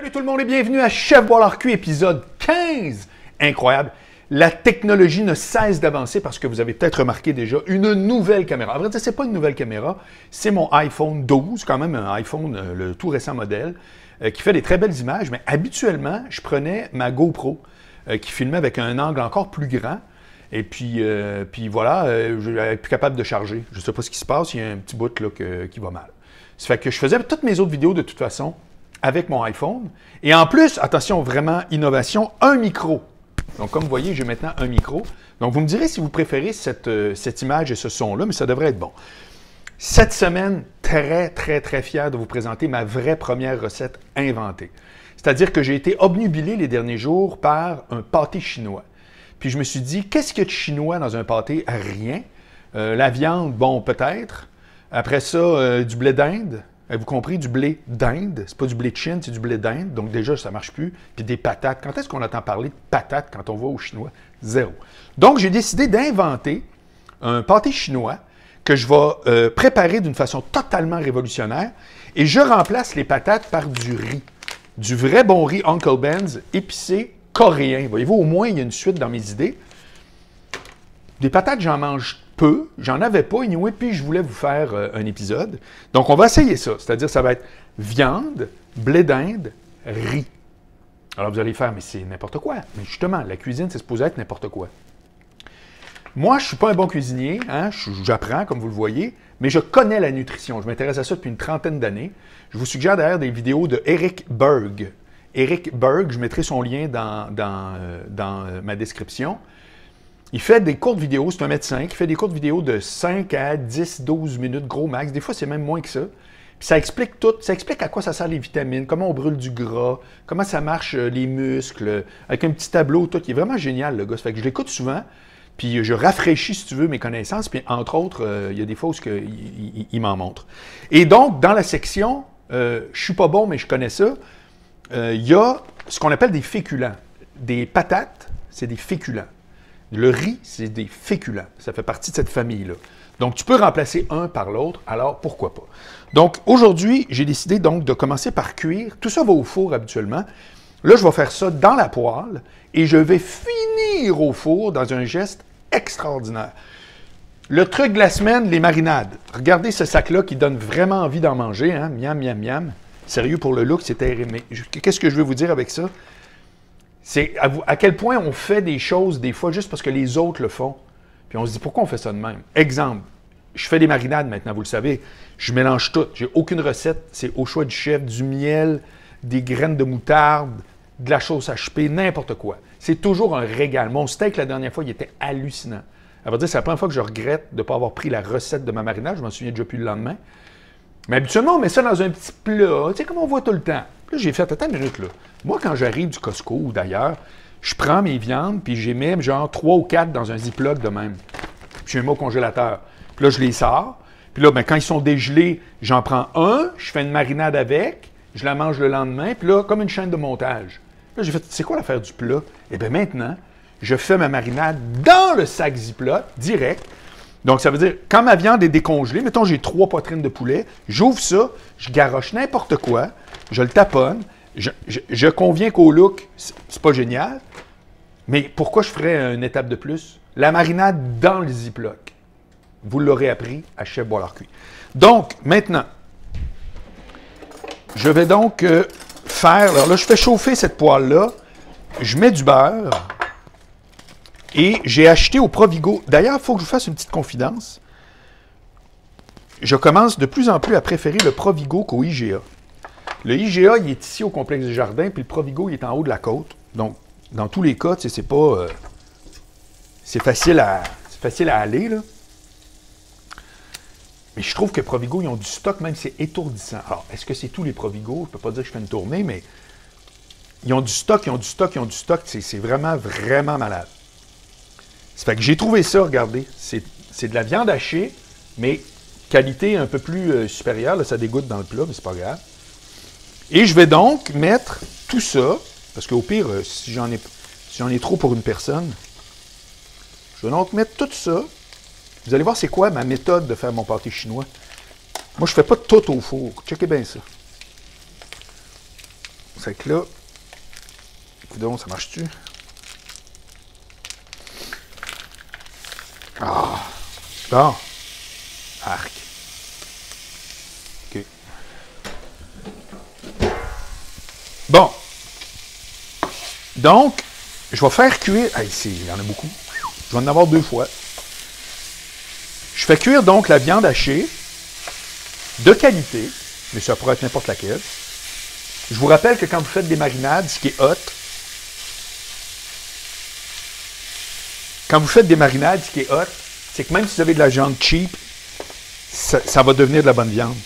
Salut tout le monde et bienvenue à Chef Boilard Cuit, épisode 15! Incroyable! La technologie ne cesse d'avancer parce que vous avez peut-être remarqué déjà une nouvelle caméra. En vrai, ce n'est pas une nouvelle caméra, c'est mon iPhone 12, quand même un iPhone, le tout récent modèle, qui fait des très belles images, mais habituellement, je prenais ma GoPro qui filmait avec un angle encore plus grand. Et puis voilà, je n'étais plus capable de charger. Je ne sais pas ce qui se passe, il y a un petit bout là, qui va mal. Ça fait que je faisais toutes mes autres vidéos de toute façon avec mon iPhone. Et en plus, attention, vraiment, innovation, un micro. Donc, comme vous voyez, j'ai maintenant un micro. Donc, vous me direz si vous préférez cette image et ce son-là, mais ça devrait être bon. Cette semaine, très fier de vous présenter ma vraie première recette inventée. C'est-à-dire que j'ai été obnubilé les derniers jours par un pâté chinois. Puis je me suis dit, qu'est-ce qu'il y a de chinois dans un pâté? Rien. La viande, bon, peut-être. Après ça, du blé d'Inde. Avez-vous compris? Du blé d'Inde. C'est pas du blé de Chine, c'est du blé d'Inde. Donc déjà, ça marche plus. Puis des patates. Quand est-ce qu'on entend parler de patates quand on va aux Chinois? Zéro. Donc, j'ai décidé d'inventer un pâté chinois que je vais préparer d'une façon totalement révolutionnaire. Et je remplace les patates par du riz. Du vrai bon riz Uncle Ben's épicé coréen. Voyez-vous, au moins, il y a une suite dans mes idées. Des patates, j'en mange peu. J'en avais pas, anyway, puis je voulais vous faire un épisode. Donc, on va essayer ça. C'est-à-dire, ça va être viande, blé d'Inde, riz. Alors, vous allez faire, mais c'est n'importe quoi. Mais justement, la cuisine, c'est supposé être n'importe quoi. Moi, je ne suis pas un bon cuisinier. Hein? J'apprends, comme vous le voyez, mais je connais la nutrition. Je m'intéresse à ça depuis une trentaine d'années. Je vous suggère d'ailleurs des vidéos de Eric Berg. Eric Berg, je mettrai son lien dans ma description. Il fait des courtes vidéos, c'est un médecin qui fait des courtes vidéos de 5 à 10, 12 minutes, gros max. Des fois, c'est même moins que ça. Puis ça explique tout, ça explique à quoi ça sert les vitamines, comment on brûle du gras, comment ça marche les muscles, avec un petit tableau, tout, qui est vraiment génial, le gars. Ça fait que je l'écoute souvent, puis je rafraîchis, si tu veux, mes connaissances, puis entre autres, il y a des fois où il m'en montre. Et donc, dans la section, je suis pas bon, mais je connais ça, il y a ce qu'on appelle des féculents. Des patates, c'est des féculents. Le riz, c'est des féculents. Ça fait partie de cette famille-là. Donc, tu peux remplacer un par l'autre, alors pourquoi pas? Donc, aujourd'hui, j'ai décidé donc de commencer par cuire. Tout ça va au four habituellement. Là, je vais faire ça dans la poêle et je vais finir au four dans un geste extraordinaire. Le truc de la semaine, les marinades. Regardez ce sac-là qui donne vraiment envie d'en manger. Hein? Miam, miam, miam. Sérieux, pour le look, c'est terrible. Mais qu'est-ce que je veux vous dire avec ça? C'est à quel point on fait des choses des fois juste parce que les autres le font. Puis on se dit, pourquoi on fait ça de même? Exemple, je fais des marinades maintenant, vous le savez. Je mélange tout. J'ai aucune recette. C'est au choix du chef, du miel, des graines de moutarde, de la sauce HP, n'importe quoi. C'est toujours un régal. Mon steak, la dernière fois, il était hallucinant. Ça veut dire, c'est la première fois que je regrette de ne pas avoir pris la recette de ma marinade. Je m'en souviens déjà plus le lendemain. Mais habituellement, on met ça dans un petit plat, tu sais, comme on voit tout le temps. Là, j'ai fait, attends une minute, là. Moi, quand j'arrive du Costco ou d'ailleurs, je prends mes viandes, puis j'y mets genre 3 ou 4 dans un Ziploc de même. Puis je les mets au congélateur. Puis là, je les sors. Puis là, ben, quand ils sont dégelés, j'en prends un, je fais une marinade avec, je la mange le lendemain, puis là, comme une chaîne de montage. Là, j'ai fait, c'est quoi l'affaire du plat? Eh bien, maintenant, je fais ma marinade dans le sac Ziploc, direct. Donc, ça veut dire, quand ma viande est décongelée, mettons, j'ai 3 poitrines de poulet, j'ouvre ça, je garoche n'importe quoi, je le taponne, je conviens qu'au look, c'est pas génial, mais pourquoi je ferais une étape de plus? La marinade dans le Ziploc. Vous l'aurez appris à Chef Boilard Cuit. Donc, maintenant, je vais donc faire, alors là, je fais chauffer cette poêle-là, je mets du beurre, et j'ai acheté au Provigo. D'ailleurs, il faut que je vous fasse une petite confidence. Je commence de plus en plus à préférer le Provigo qu'au IGA. Le IGA, il est ici au complexe des Jardins, puis le Provigo, il est en haut de la côte. Donc, dans tous les cas, c'est pas... c'est facile à aller, là. Mais je trouve que Provigo, ils ont du stock, même c'est étourdissant. Alors, est-ce que c'est tous les Provigo? Je ne peux pas dire que je fais une tournée, mais ils ont du stock, ils ont du stock, ils ont du stock. C'est vraiment, vraiment malade. Ça fait que j'ai trouvé ça, regardez. C'est de la viande hachée, mais qualité un peu plus supérieure. Là, ça dégoûte dans le plat, mais c'est pas grave. Et je vais donc mettre tout ça, parce qu'au pire, si j'en ai trop pour une personne, je vais donc mettre tout ça. Vous allez voir c'est quoi ma méthode de faire mon pâté chinois. Moi, je ne fais pas tout au four. Checkez bien ça. C'est que là, donc, ça marche-tu? Ah! Bon. Arc. OK. Bon. Donc, je vais faire cuire... Ah, ici, il y en a beaucoup. Je vais en avoir 2 fois. Je fais cuire donc la viande hachée de qualité, mais ça pourrait être n'importe laquelle. Je vous rappelle que quand vous faites des marinades, ce qui est hot, c'est que même si vous avez de la viande cheap, ça va devenir de la bonne viande.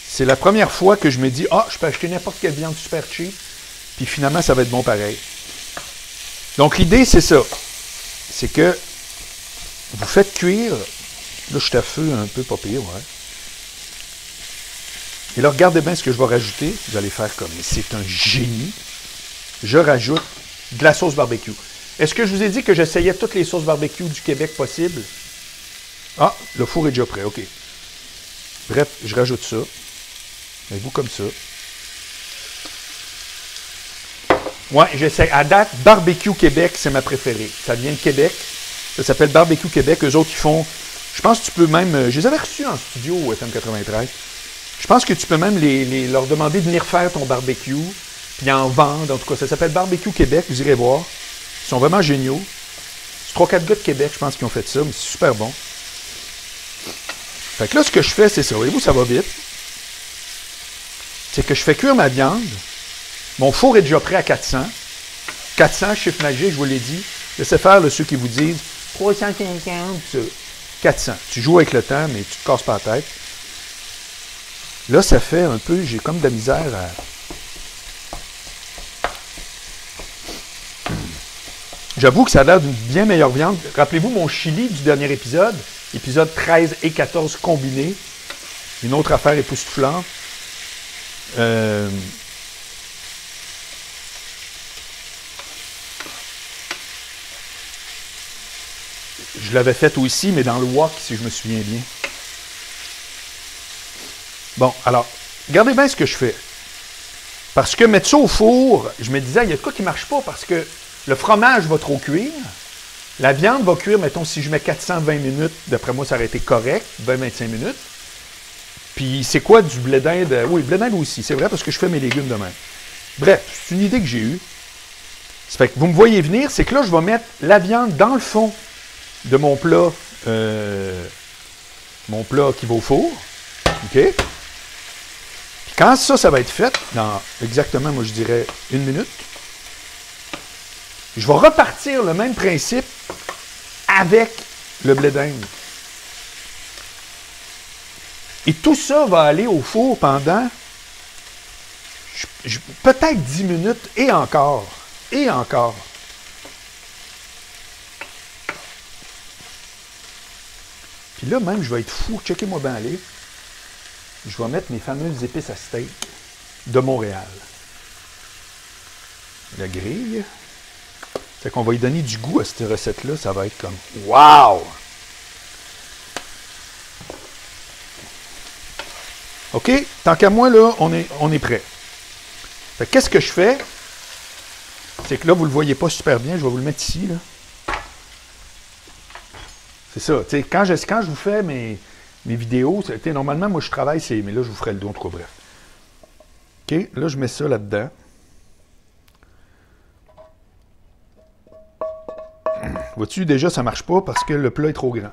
C'est la première fois que je me dis, je peux acheter n'importe quelle viande super cheap, puis finalement, ça va être bon pareil. Donc, l'idée, c'est ça. C'est que vous faites cuire, là, je suis à feu un peu, pas pire, ouais. Et là, regardez bien ce que je vais rajouter. Vous allez faire comme, mais c'est un génie. Je rajoute de la sauce barbecue. Est-ce que je vous ai dit que j'essayais toutes les sauces barbecue du Québec possibles? Ah, le four est déjà prêt, OK. Bref, je rajoute ça. Un goût comme ça. Ouais, j'essaie. À date, Barbecue Québec, c'est ma préférée. Ça vient de Québec. Ça s'appelle Barbecue Québec. Eux autres, ils font... Je pense que tu peux même... Je les avais reçus en studio au FM 93. Je pense que tu peux même leur demander de venir faire ton barbecue, puis en vendre. En tout cas, ça s'appelle Barbecue Québec. Vous irez voir. Ils sont vraiment géniaux. C'est 3-4 gars de Québec, je pense, qui ont fait ça, mais c'est super bon. Fait que là, ce que je fais, c'est ça. Voyez-vous, ça va vite. C'est que je fais cuire ma viande. Mon four est déjà prêt à 400. 400, chiffre magique, je vous l'ai dit. Laissez faire ceux qui vous disent 350, ça. 400. Tu joues avec le temps, mais tu te casses pas la tête. Là, ça fait un peu... J'ai comme de la misère à... J'avoue que ça a l'air d'une bien meilleure viande. Rappelez-vous mon chili du dernier épisode, épisode 13 et 14 combinés. Une autre affaire époustouflante. Je l'avais fait aussi, mais dans le wok, si je me souviens bien. Bon, alors, regardez bien ce que je fais. Parce que mettre ça au four, je me disais, il y a de quoi qui ne marche pas parce que le fromage va trop cuire. La viande va cuire, mettons, si je mets 420 minutes, d'après moi, ça aurait été correct, 20-25 minutes. Puis, c'est quoi du blé d'Inde? Oui, le blé d'Inde aussi, c'est vrai, parce que je fais mes légumes de même. Bref, c'est une idée que j'ai eue. Ça fait que vous me voyez venir, c'est que là, je vais mettre la viande dans le fond de mon plat qui va au four. OK? Puis quand ça va être fait, dans exactement, moi, je dirais 1 minute, je vais repartir le même principe avec le blé d'Inde. Et tout ça va aller au four pendant peut-être 10 minutes et encore. Et encore. Puis là, même, je vais être fou. Checkez-moi bien aller. Je vais mettre mes fameuses épices à steak de Montréal. La grille. Fait qu'on va lui donner du goût à cette recette-là. Ça va être comme « Wow! » OK? Tant qu'à moi, là, on est prêt. Fait qu'est-ce que je fais? C'est que là, vous ne le voyez pas super bien. Je vais vous le mettre ici, là. C'est ça. Tu sais, quand je vous fais mes vidéos, normalement, moi, je travaille, mais là, je vous ferai le dos, en tout cas, bref. OK? Là, je mets ça là-dedans. Vois-tu, déjà, ça ne marche pas parce que le plat est trop grand.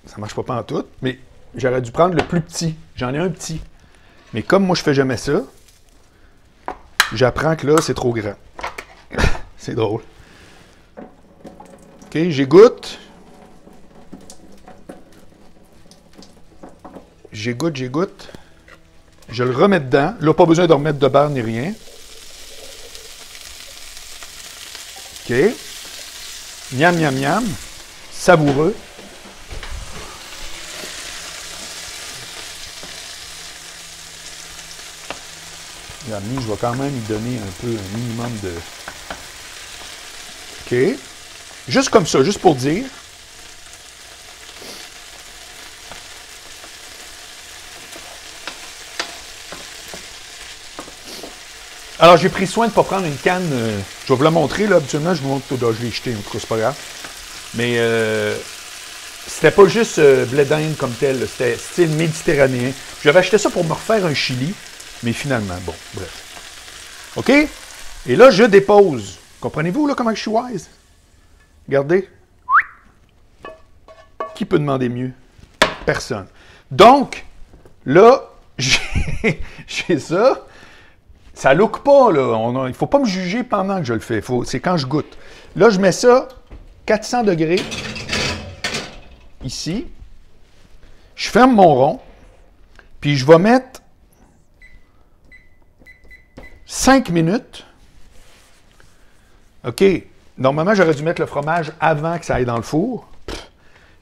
Ça ne marche pas en tout, mais j'aurais dû prendre le plus petit. J'en ai un petit. Mais comme moi, je ne fais jamais ça, j'apprends que là, c'est trop grand. C'est drôle. OK, j'égoutte. J'égoutte. Je le remets dedans. Là, pas besoin de remettre de beurre ni rien. OK. Miam, miam, miam. Savoureux. Je vais quand même lui donner un peu, un minimum de... OK. Juste comme ça, juste pour dire. Alors, j'ai pris soin de ne pas prendre une canne. Je vais vous la montrer, là. Habituellement, je vous montre. Je l'ai jeté, en tout cas, c'est pas grave. Mais c'était pas juste blé d'Inde comme tel. C'était style méditerranéen. J'avais acheté ça pour me refaire un chili. Mais finalement, bon, bref. OK? Et là, je dépose. Comprenez-vous, là, comment je suis wise? Regardez. Qui peut demander mieux? Personne. Donc, là, j'ai ça. Ça look pas, là. Il ne faut pas me juger pendant que je le fais. C'est quand je goûte. Là, je mets ça 400 degrés. Ici. Je ferme mon rond. Puis je vais mettre 5 minutes. OK. Normalement, j'aurais dû mettre le fromage avant que ça aille dans le four.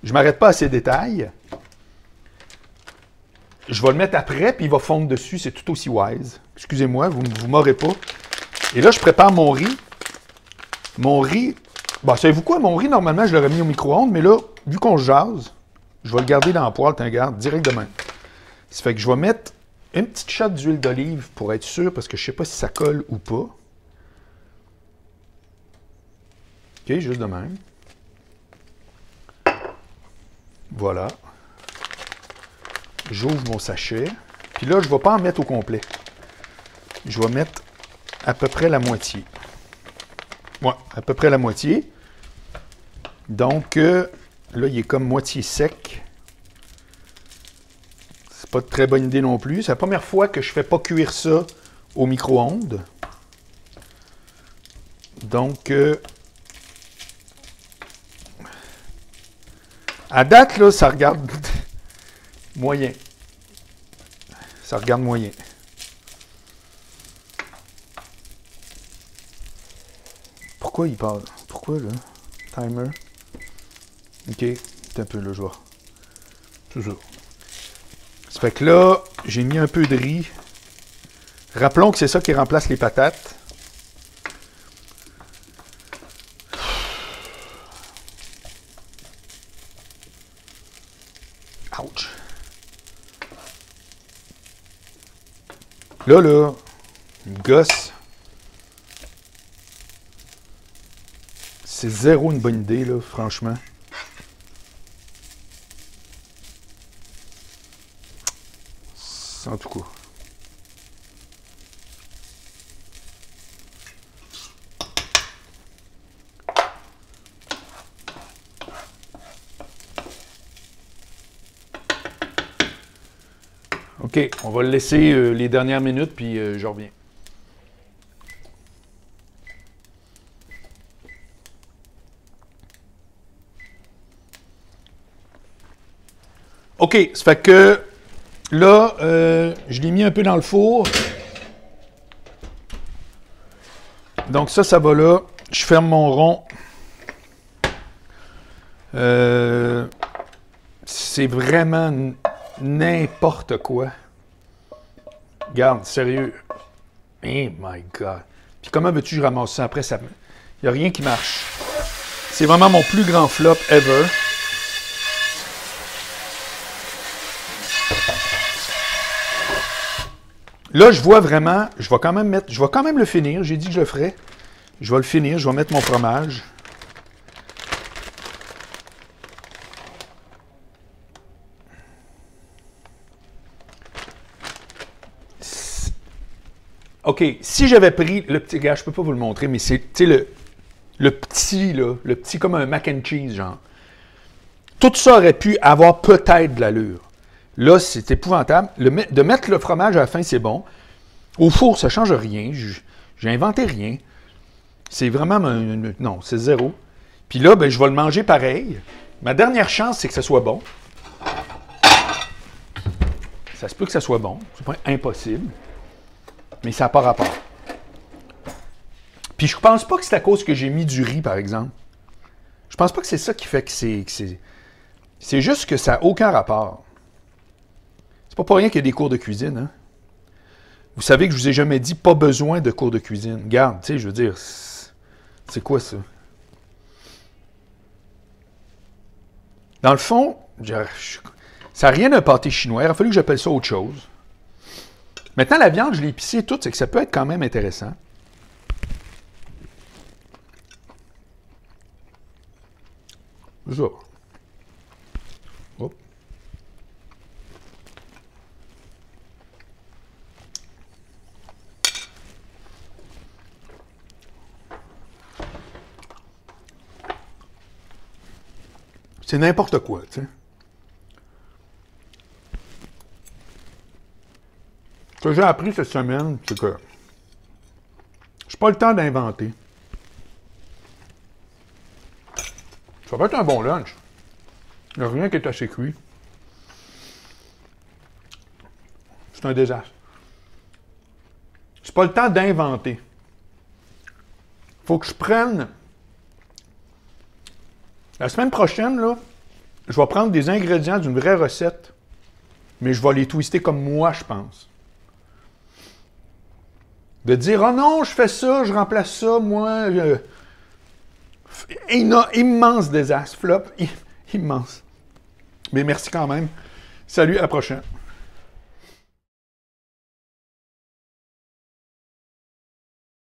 Je ne m'arrête pas à ces détails. Je vais le mettre après, puis il va fondre dessus. C'est tout aussi wise. Excusez-moi, vous ne m'aurez pas. Et là, je prépare mon riz. Mon riz... Bon, savez-vous quoi? Mon riz, normalement, je l'aurais mis au micro-ondes, mais là, vu qu'on jase, je vais le garder dans la poêle, garde, direct de même. Ça fait que je vais mettre une petite shot d'huile d'olive pour être sûr, parce que je ne sais pas si ça colle ou pas. OK, juste de même. Voilà. J'ouvre mon sachet. Puis là, je ne vais pas en mettre au complet. Je vais mettre à peu près la moitié. Ouais, à peu près la moitié. Donc, là, il est comme moitié sec. C'est pas de très bonne idée non plus. C'est la première fois que je ne fais pas cuire ça au micro-ondes. Donc, à date, là, ça regarde moyen. Ça regarde moyen. Pourquoi il parle? Pourquoi, là? Timer. OK. C'est un peu, là, je vois. C'est ça. Ça fait que là, j'ai mis un peu de riz. Rappelons que c'est ça qui remplace les patates. Ouch. Là, une gosse. C'est zéro une bonne idée, là, franchement. En tout cas. OK, on va le laisser les dernières minutes, puis je reviens. OK, ça fait que là, je l'ai mis un peu dans le four. Donc ça va là. Je ferme mon rond. C'est vraiment n'importe quoi. Regarde, sérieux. Oh my God. Puis comment veux-tu que je ramasse ça après? Il n'y a rien qui marche. C'est vraiment mon plus grand flop ever. Là, je vois vraiment, je vais quand même le finir. J'ai dit que je le ferais. Je vais le finir, je vais mettre mon fromage. OK, si j'avais pris le petit gars, je peux pas vous le montrer, mais c'est le petit, là, le petit comme un mac and cheese, genre. Tout ça aurait pu avoir peut-être de l'allure. Là, c'est épouvantable. De mettre le fromage à la fin, c'est bon. Au four, ça ne change rien. J'ai inventé rien. C'est vraiment... non, c'est zéro. Puis là, ben, je vais le manger pareil. Ma dernière chance, c'est que ça soit bon. Ça se peut que ça soit bon. C'est pas impossible. Mais ça n'a pas rapport. Puis je pense pas que c'est à cause que j'ai mis du riz, par exemple. Je pense pas que c'est ça qui fait que c'est... C'est juste que ça n'a aucun rapport. C'est pas pour rien qu'il y a des cours de cuisine, hein? Vous savez que je vous ai jamais dit pas besoin de cours de cuisine. Regarde, tu sais, je veux dire, c'est quoi ça? Dans le fond, ça n'a rien d'un pâté chinois. Il a fallu que j'appelle ça autre chose. Maintenant, la viande, je l'ai épicée toute, c'est que ça peut être quand même intéressant. Ça. Hop. C'est n'importe quoi, tu sais. Ce que j'ai appris cette semaine, c'est que j'ai pas le temps d'inventer. Ça va être un bon lunch. Il n'y a rien qui est assez cuit. C'est un désastre. C'est pas le temps d'inventer. Faut que je prenne... La semaine prochaine, là, je vais prendre des ingrédients d'une vraie recette, mais je vais les twister comme moi, je pense. De dire, oh non, je fais ça, je remplace ça, moi... Immense désastre, flop, immense. Mais merci quand même. Salut, à la prochaine.